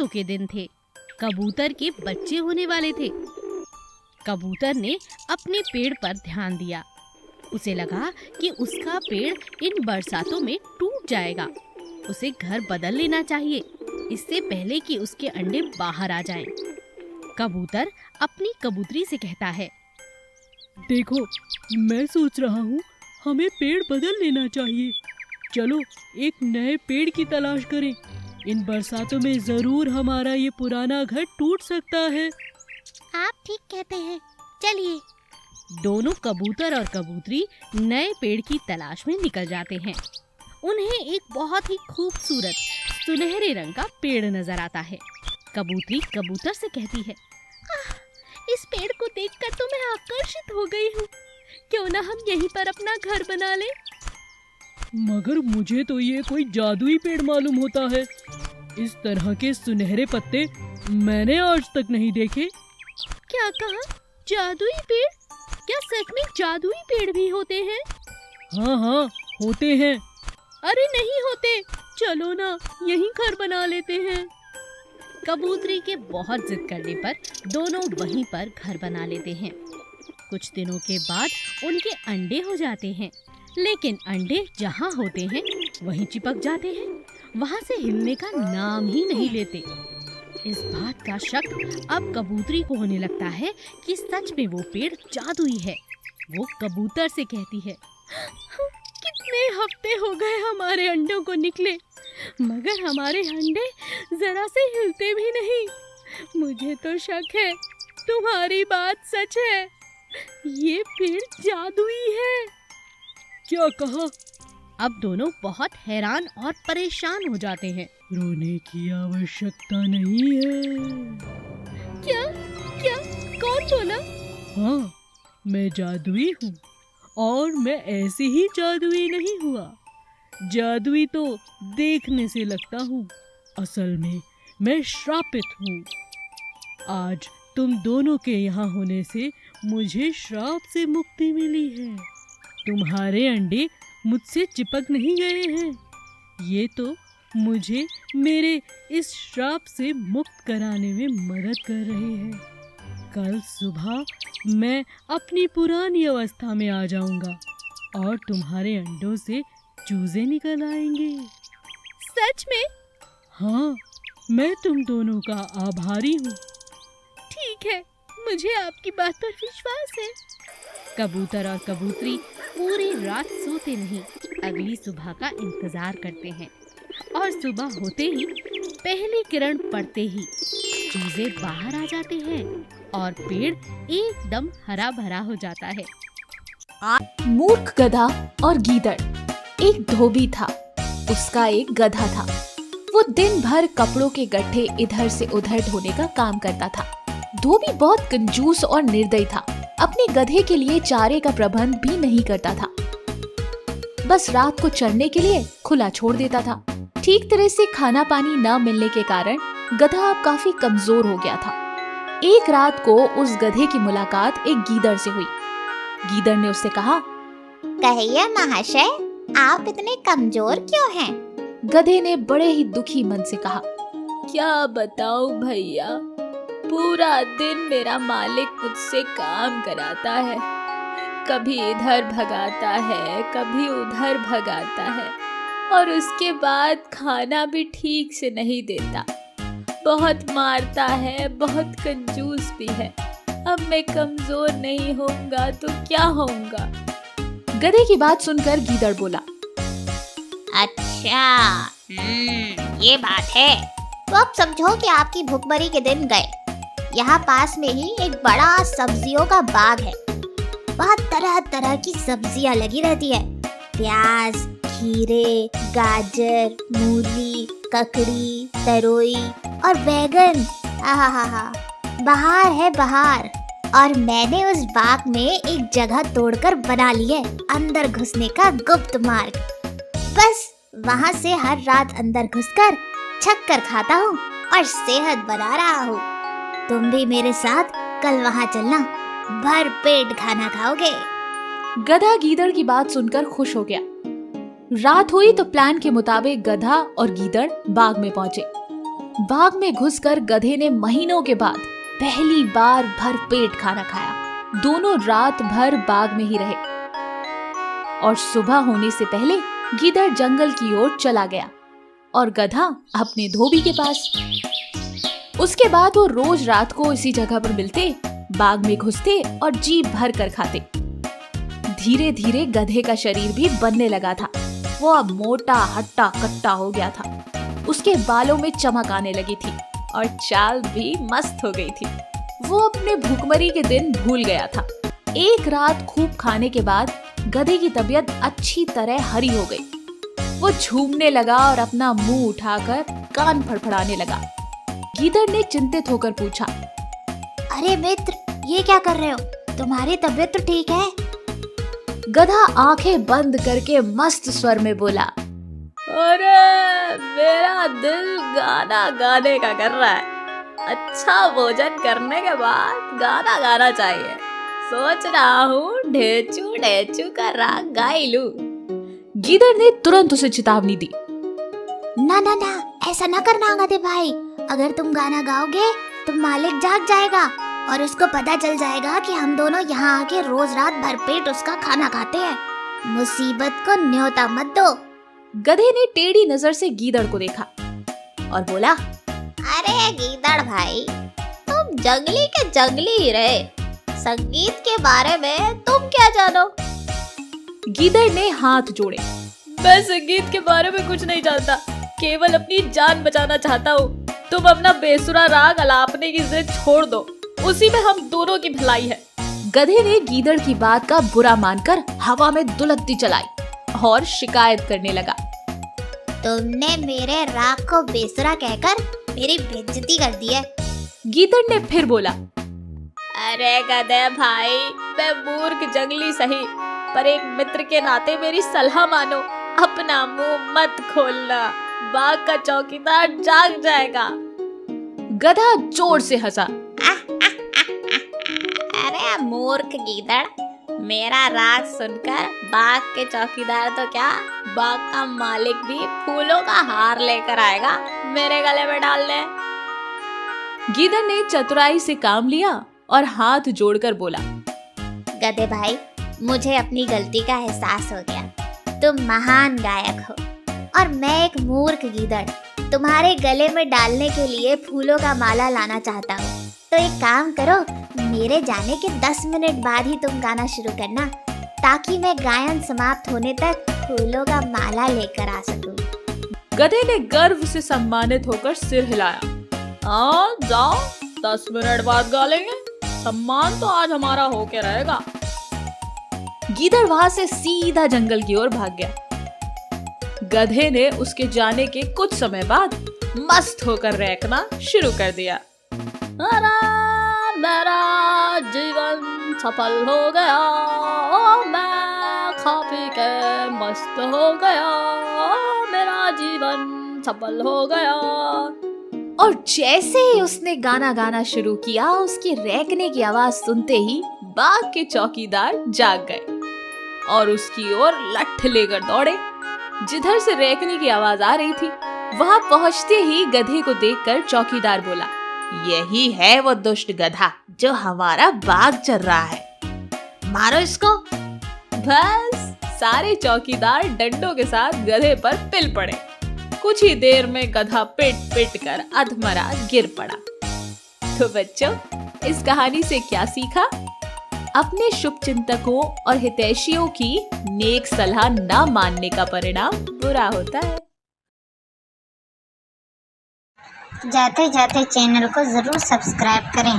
बरसातों के दिन थे। कबूतर के बच्चे होने वाले थे। कबूतर ने अपने पेड़ पर ध्यान दिया। उसे लगा कि उसका पेड़ इन बरसातों में टूट जाएगा। उसे घर बदल लेना चाहिए, इससे पहले कि उसके अंडे बाहर आ जाएं। कबूतर अपनी कबूतरी से कहता है, देखो, मैं सोच रहा हूँ हमें पेड़ बदल लेना चाहिए। चलो एक नए पेड़ की तलाश करें। इन बरसातों में जरूर हमारा ये पुराना घर टूट सकता है। आप ठीक कहते हैं, चलिए। दोनों कबूतर और कबूतरी नए पेड़ की तलाश में निकल जाते हैं। उन्हें एक बहुत ही खूबसूरत सुनहरे रंग का पेड़ नजर आता है। कबूतरी कबूतर से कहती है, इस पेड़ को देखकर तो मैं आकर्षित हो गई हूँ। क्यों ना हम यहीं पर अपना घर बना लें? मगर मुझे तो ये कोई जादुई पेड़ मालूम होता है। इस तरह के सुनहरे पत्ते मैंने आज तक नहीं देखे। क्या कहा? जादुई पेड़? क्या सच में जादुई पेड़ भी होते हैं? हाँ हाँ, होते हैं। अरे नहीं होते, चलो ना यहीं घर बना लेते हैं। कबूतरी के बहुत जिद करने पर दोनों वहीं पर घर बना लेते हैं। कुछ दिनों के बाद उनके अंडे हो जाते हैं, लेकिन अंडे जहाँ होते हैं वहीं चिपक जाते हैं, वहाँ से हिलने का नाम ही नहीं लेते। इस बात का शक अब कबूतरी को होने लगता है कि सच में वो पेड़ जादुई है। वो कबूतर से कहती है, कितने हफ्ते हो गए हमारे अंडों को निकले, मगर हमारे अंडे जरा से हिलते भी नहीं। मुझे तो शक है तुम्हारी बात सच है, ये पेड़ जादुई है। क्या कहा? अब दोनों बहुत हैरान और परेशान हो जाते हैं। रोने की आवश्यकता नहीं है। क्या? क्या? कौन बोला? हाँ, मैं जादुई हूँ और मैं ऐसे ही जादुई नहीं हुआ। जादुई तो देखने से लगता हूँ, असल में मैं श्रापित हूँ। आज तुम दोनों के यहाँ होने से मुझे श्राप से मुक्ति मिली है। तुम्हारे अंडे मुझसे चिपक नहीं गए हैं। ये तो मुझे मेरे इस श्राप से मुक्त कराने में मदद कर रहे हैं। कल सुबह मैं अपनी पुरानी अवस्था में आ जाऊंगा और तुम्हारे अंडों से चूजे निकल आएंगे। सच में? हाँ, मैं तुम दोनों का आभारी हूँ। ठीक है, मुझे आपकी बात पर विश्वास है। कबूतर और कबूतरी पूरी रात सोते नहीं, अगली सुबह का इंतजार करते हैं। और सुबह होते ही, पहली किरण पड़ते ही चूजे बाहर आ जाते हैं और पेड़ एकदम हरा भरा हो जाता है। मूर्ख गधा और गीदड़। एक धोबी था, उसका एक गधा था। वो दिन भर कपड़ों के गड्ढे इधर से उधर ढोने का काम करता था। धोबी बहुत कंजूस और निर्दयी था। अपने गधे के लिए चारे का प्रबंध भी नहीं करता था, बस रात को चरने के लिए खुला छोड़ देता था। ठीक तरह से खाना पानी न मिलने के कारण गधा अब काफी कमजोर हो गया था। एक रात को उस गधे की मुलाकात एक गीदड़ से हुई। गीदड़ ने उससे कहा, कहिए महाशय, आप इतने कमजोर क्यों हैं? गधे ने बड़े ही दुखी मन से कहा, क्या बताऊं भैया, पूरा दिन मेरा मालिक मुझसे काम कराता है। कभी इधर भगाता है, कभी उधर भगाता है, और उसके बाद खाना भी ठीक से नहीं देता। बहुत मारता है, बहुत कंजूस भी है। अब मैं कमजोर नहीं होऊंगा तो क्या होऊंगा? गधे की बात सुनकर गीदड़ बोला, अच्छा, ये बात है। तो अब समझो कि आपकी भुखमरी के दिन गए। यहाँ पास में ही एक बड़ा सब्जियों का बाग है। वहाँ तरह तरह की सब्जियाँ लगी रहती है। प्याज, खीरे, गाजर, मूली, ककड़ी, तरोई और बैगन। आहा, बहार है बहार। और मैंने उस बाग में एक जगह तोड़कर बना ली है अंदर घुसने का गुप्त मार्ग। बस वहाँ से हर रात अंदर घुसकर छक्कर खाता हूँ और सेहत बना रहा हूँ। तुम भी मेरे साथ कल वहाँ चलना, भर पेट खाना खाओगे। गधा गीदड़ की बात सुनकर खुश हो गया। रात हुई तो प्लान के मुताबिक गधा और गीदड़ बाग में पहुंचे। बाग में घुसकर गधे ने महीनों के बाद पहली बार भरपेट खाना खाया। दोनों रात भर बाग में ही रहे और सुबह होने से पहले गीदड़ जंगल की ओर चला गया और गधा अपने धोबी के पास। उसके बाद वो रोज रात को इसी जगह पर मिलते, बाग में घुसते और जी भर कर खाते। धीरे धीरे गधे का शरीर भी बनने लगा था। वो अब मोटा हट्टा कट्टा हो गया था। उसके बालों में चमक आने लगी थी और चाल भी मस्त हो गई थी। वो अपने भूखमरी के दिन भूल गया था। एक रात खूब खाने के बाद गधे की तबीयत अच्छी तरह हरी हो गई। वो झूमने लगा और अपना मुंह उठाकर कान फड़फड़ाने लगा। गीदड़ ने चिंतित होकर पूछा, अरे मित्र, ये क्या कर रहे हो? तुम्हारी तबीयत तो ठीक है? गधा आंखें बंद करके मस्त स्वर में बोला, अरे मेरा दिल गाना गाने का कर रहा है। अच्छा भोजन करने के बाद गाना गाना चाहिए। सोच रहा हूँ ढेचू ढेचू का राग गाई लूं। गीदड़ ने तुरंत उसे चेतावनी दी, ना ना ना, ऐसा ना करना गधे भाई। अगर तुम गाना गाओगे तो मालिक जाग जाएगा और उसको पता चल जाएगा कि हम दोनों यहाँ आके रोज रात भरपेट उसका खाना खाते हैं। मुसीबत को न्योता मत दो। गधे ने टेढ़ी नजर से गीदड़ को देखा और बोला, अरे गीदड़ भाई, तुम जंगली के जंगली ही रहे। संगीत के बारे में तुम क्या जानो? गीदड़ ने हाथ जोड़े, मैं संगीत के बारे में कुछ नहीं जानता, केवल अपनी जान बचाना चाहता हूँ। तुम अपना बेसुरा राग अलापने की जिद छोड़ दो, उसी में हम दोनों की भलाई है। गधे ने गीदड़ की बात का बुरा मानकर हवा में दुलत्ती चलाई और शिकायत करने लगा, तुमने मेरे राग को बेसुरा कहकर मेरी बेइज्जती कर दी है। गीदड़ ने फिर बोला, अरे गधे भाई, मैं मूर्ख जंगली सही, पर एक मित्र के नाते मेरी सलाह मानो। अपना मुंह मत खोलना, बाग का चौकीदार जाग जाएगा। गधा जोर से हंसा, अरे मूर्ख गीदड़, मेरा राग सुनकर बाग के चौकीदार तो क्या, बाग का मालिक भी फूलों का हार लेकर आएगा मेरे गले में डालने। गीदड़ ने चतुराई से काम लिया और हाथ जोड़कर बोला, गधे भाई, मुझे अपनी गलती का एहसास हो गया। तुम महान गायक हो और मैं एक मूर्ख गीदड़ तुम्हारे गले में डालने के लिए फूलों का माला लाना चाहता हूँ। तो एक काम करो, मेरे जाने के 10 मिनट बाद ही तुम गाना शुरू करना, ताकि मैं गायन समाप्त होने तक फूलों का माला लेकर आ सकूं। गधे ने गर्व से सम्मानित होकर सिर हिलाया। हाँ जाओ, 10 मिनट बाद गा लेंगे। सम्मान तो आज हमारा होके रहेगा। गीदड़ वहां से सीधा जंगल की ओर भाग गया। गधे ने उसके जाने के कुछ समय बाद मस्त होकर रैकना शुरू कर दिया। अरे मेरा जीवन सफल हो गया, मैं खा पी के मस्त हो गया, मेरा जीवन सफल हो गया। और जैसे ही उसने गाना गाना शुरू किया, उसकी रैकने की आवाज सुनते ही बाग के चौकीदार जाग गए और उसकी ओर लठ लेकर दौड़े। जिधर से रैकने की आवाज आ रही थी, वहां पहुंचते ही गधे को देखकर चौकीदार बोला, यही है वो दुष्ट गधा जो हमारा बाग चल रहा है, मारो इसको। बस सारे चौकीदार डंडों के साथ गधे पर पिल पड़े। कुछ ही देर में गधा पिट पिट कर अधमरा गिर पड़ा। तो बच्चों, इस कहानी से क्या सीखा? अपने शुभचिंतकों और हितैषियों की नेक सलाह न मानने का परिणाम बुरा होता है। जाते जाते चैनल को जरूर सब्सक्राइब करें।